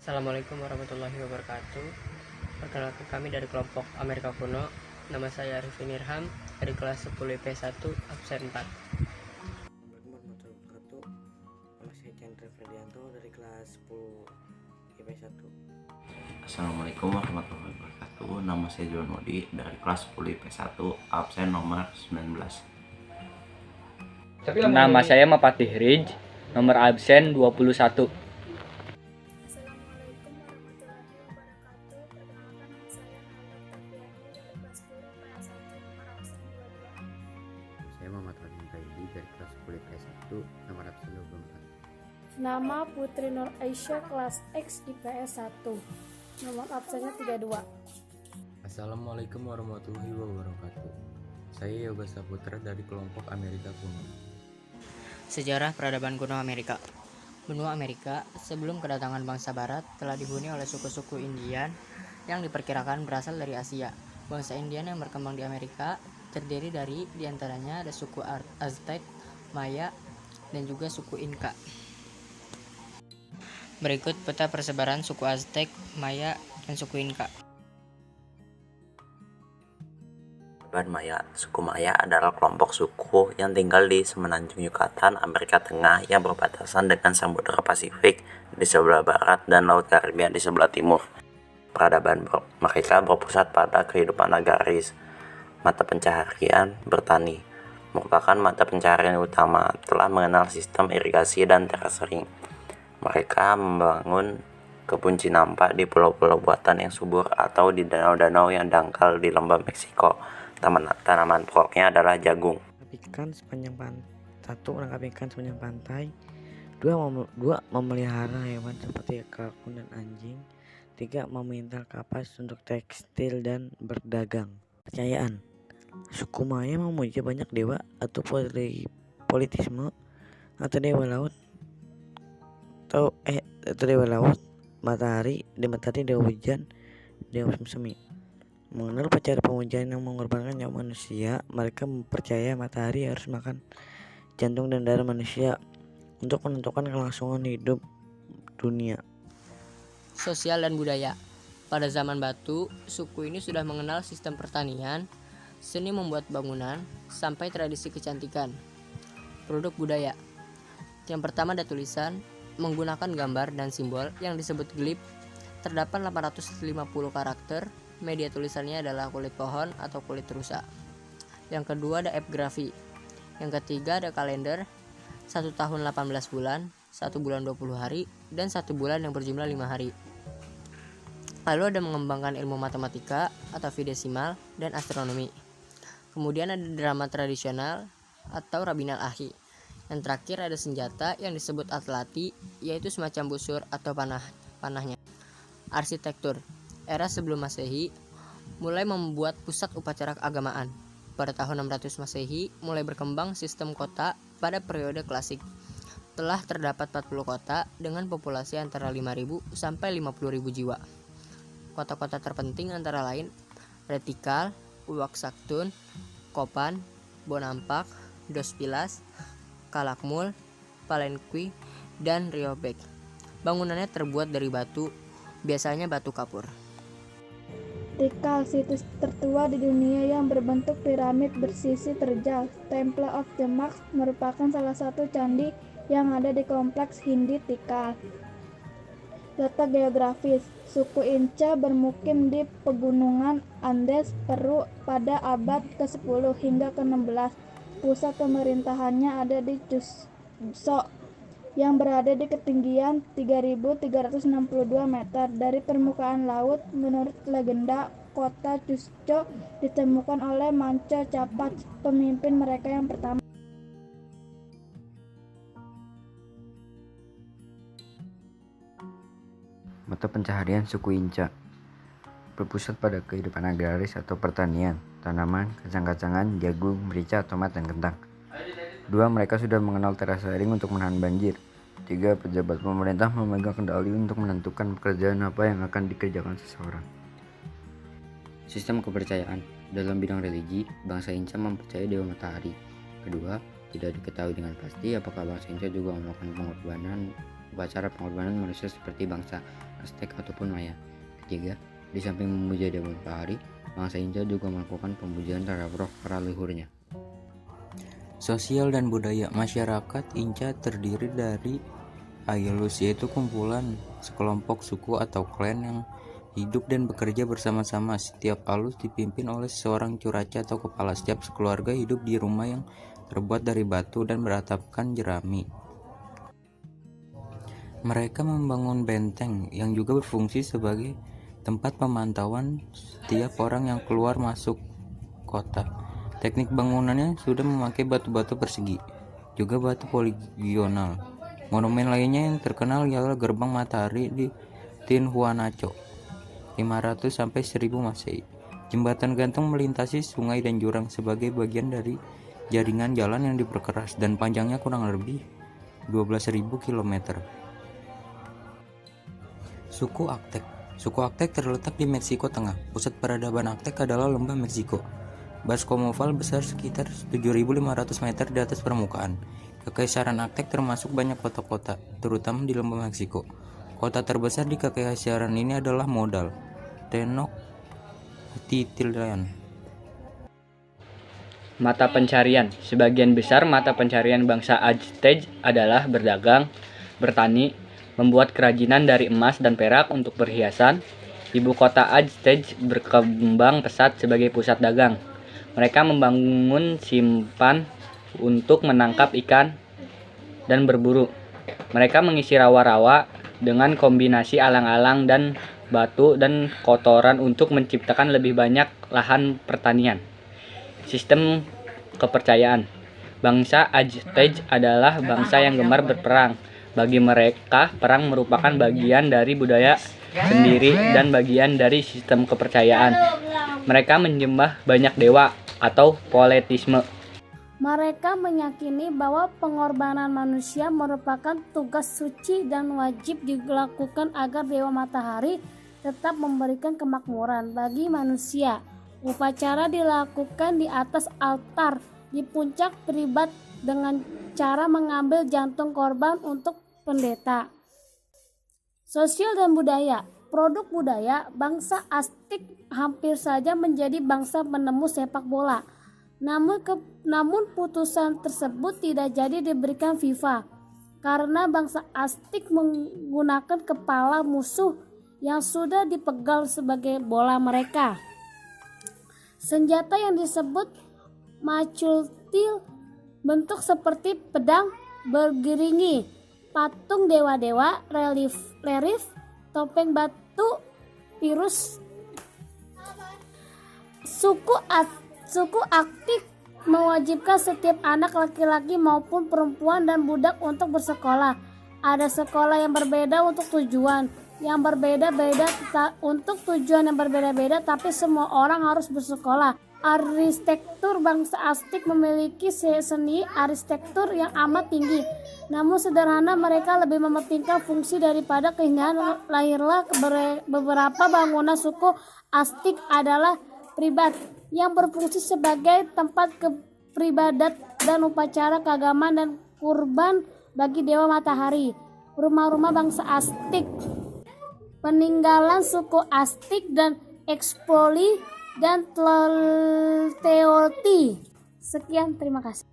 Assalamualaikum warahmatullahi wabarakatuh. Perkenalkan, kami dari kelompok Amerika Kuno. Nama saya Arifin Irham dari kelas 10 IP1 absen 4. Assalamualaikum warahmatullahi wabarakatuh. Nama saya Chandra Ferdianto dari kelas 10 IP1. Assalamualaikum warahmatullahi wabarakatuh. Nama saya John Wodi dari kelas 10 IP1 absen nomor 19. Nama saya Mapatih Rij, nomor absen 21. Assalamualaikum warahmatullahi wabarakatuh. Perkenalkan, nama saya Nanda Tafiani dari kelas 10 IPS 1 nomor absen 22. Saya Muhammad Radin Baidi dari kelas 10 IP1 nomor absen 24. Nama Putri Nur Aisyah kelas X IPS 1 nomor absennya 32. Assalamualaikum warahmatullahi wabarakatuh. Saya Yoga Saputra dari kelompok Amerika Kuno. Sejarah peradaban kuno Amerika. Benua Amerika sebelum kedatangan bangsa Barat telah dihuni oleh suku-suku Indian yang diperkirakan berasal dari Asia. Bangsa Indian yang berkembang di Amerika terdiri dari diantaranya ada suku Aztec, Maya, dan juga suku Inca. Berikut peta persebaran suku Aztec, Maya, dan suku Inca. Maya. Suku Maya adalah kelompok suku yang tinggal di semenanjung Yucatan, Amerika Tengah yang berbatasan dengan Samudra Pasifik di sebelah barat dan Laut Karibia di sebelah timur. Peradaban mereka berpusat pada kehidupan agraris. Mata pencaharian bertani merupakan mata pencaharian utama, telah mengenal sistem irigasi dan terasering. Mereka membangun kebun cinampa di pulau-pulau buatan yang subur atau di danau-danau yang dangkal di lembah Meksiko. Tanaman pokoknya adalah jagung. Ikan sepanjang menangkap ikan sepanjang pantai. 2 memelihara hewan seperti kalkun dan anjing. 3 memintal kapas untuk tekstil dan berdagang. Percayaan. Suku Maya memuja banyak dewa atau politisme atau dewa laut atau dewa laut, matahari, dewa hujan, dewa semi. Mengenal upacara pemujaan yang mengorbankan nyawa manusia, mereka percaya matahari harus makan jantung dan darah manusia untuk menentukan kelangsungan hidup dunia. Sosial dan budaya. Pada zaman batu, suku ini sudah mengenal sistem pertanian, seni membuat bangunan, sampai tradisi kecantikan. Produk budaya. Yang pertama ada tulisan menggunakan gambar dan simbol yang disebut glif. Terdapat 850 karakter. Media tulisannya adalah kulit pohon atau kulit rusa. Yang kedua ada epigrafi. Yang ketiga ada kalender. 1 tahun 18 bulan, 1 bulan 20 hari, dan 1 bulan yang berjumlah 5 hari. Lalu ada mengembangkan ilmu matematika atau fidesimal dan astronomi. Kemudian ada drama tradisional atau rabinal ahi. Yang terakhir ada senjata yang disebut atlati, yaitu semacam busur atau panahnya. Arsitektur. Era sebelum Masehi mulai membuat pusat upacara keagamaan. Pada tahun 600 Masehi mulai berkembang sistem kota pada periode klasik. Telah terdapat 40 kota dengan populasi antara 5.000 sampai 50.000 jiwa. Kota-kota terpenting antara lain Retikal, Uwaksaktun, Kopan, Bonampak, Dos Pilas, Kalakmul, Palenque, dan Riobek. Bangunannya terbuat dari batu, biasanya batu kapur. Tikal, situs tertua di dunia yang berbentuk piramid bersisi terjal. Temple of the Max merupakan salah satu candi yang ada di kompleks Hindi Tikal. Letak geografis. Suku Inca bermukim di pegunungan Andes, Peru pada abad ke-10 hingga ke-16. Pusat pemerintahannya ada di Cusco yang berada di ketinggian 3.362 meter dari permukaan laut. Menurut legenda, kota Cusco ditemukan oleh Manco Capac, pemimpin mereka yang pertama. Mata pencaharian suku Inca berpusat pada kehidupan agraris atau pertanian, tanaman, kacang-kacangan, jagung, merica, tomat, dan kentang. 2. Mereka sudah mengenal terasering untuk menahan banjir. 3. Pejabat pemerintah memegang kendali untuk menentukan pekerjaan apa yang akan dikerjakan seseorang. Sistem kepercayaan. Dalam bidang religi, bangsa Inca mempercayai dewa matahari. Kedua, tidak diketahui dengan pasti apakah bangsa Inca juga melakukan pengorbanan upacara pengorbanan manusia seperti bangsa Aztec ataupun Maya. Ketiga, di samping memuja dewa matahari, bangsa Inca juga melakukan pemujaan terhadap roh para leluhurnya. Sosial dan budaya masyarakat Inca terdiri dari Ayllus, yaitu kumpulan sekelompok suku atau klan yang hidup dan bekerja bersama-sama. Setiap alus dipimpin oleh seorang curaca atau kepala. Setiap sekeluarga hidup di rumah yang terbuat dari batu dan beratapkan jerami. Mereka membangun benteng yang juga berfungsi sebagai tempat pemantauan setiap orang yang keluar masuk kota. Teknik bangunannya sudah memakai batu-batu persegi, juga batu poligonal. Monumen lainnya yang terkenal ialah Gerbang Matahari di Tiahuanaco 500 sampai 1000 Masehi. Jembatan gantung melintasi sungai dan jurang sebagai bagian dari jaringan jalan yang diperkeras dan panjangnya kurang lebih 12.000 km. Suku Aztec. Suku Aztec terletak di Meksiko Tengah. Pusat peradaban Aztec adalah lembah Meksiko. Baskomoval besar sekitar 7.500 meter di atas permukaan. Kekaisaran Aztec termasuk banyak kota-kota, terutama di lembah Meksiko. Kota terbesar di kekaisaran ini adalah Modal, Tenochtitlan. Mata pencarian. Sebagian besar mata pencarian bangsa Aztec adalah berdagang, bertani, membuat kerajinan dari emas dan perak untuk perhiasan. Ibu kota Aztec berkembang pesat sebagai pusat dagang. Mereka membangun simpan untuk menangkap ikan dan berburu. Mereka mengisi rawa-rawa dengan kombinasi alang-alang dan batu dan kotoran untuk menciptakan lebih banyak lahan pertanian. Sistem kepercayaan. Bangsa Aztec adalah bangsa yang gemar berperang. Bagi mereka, perang merupakan bagian dari budaya sendiri dan bagian dari sistem kepercayaan. Mereka menyembah banyak dewa atau politisme. Mereka meyakini bahwa pengorbanan manusia merupakan tugas suci dan wajib dilakukan agar Dewa Matahari tetap memberikan kemakmuran bagi manusia. Upacara dilakukan di atas altar di puncak pribat dengan cara mengambil jantung korban untuk pendeta. Sosial dan budaya. Produk budaya, bangsa Aztec hampir saja menjadi bangsa penemu sepak bola. Namun putusan tersebut tidak jadi diberikan FIFA karena bangsa Aztec menggunakan kepala musuh yang sudah dipegal sebagai bola mereka. Senjata yang disebut macultil bentuk seperti pedang bergiringi, patung dewa-dewa, relief, topeng batu, virus. Suku Aztec mewajibkan setiap anak laki-laki maupun perempuan dan budak untuk bersekolah. Ada sekolah yang berbeda untuk tujuan yang berbeda-beda untuk tujuan yang berbeda-beda, tapi semua orang harus bersekolah. Arsitektur bangsa Aztec memiliki seni arsitektur yang amat tinggi. Namun sederhana, mereka lebih mementingkan fungsi daripada keindahan. Lahirlah beberapa bangunan suku Aztec adalah pribat yang berfungsi sebagai tempat beribadat dan upacara keagamaan dan kurban bagi Dewa Matahari. Rumah-rumah bangsa Aztec, peninggalan suku Aztec dan Expoli dan Teoti. Sekian, terima kasih.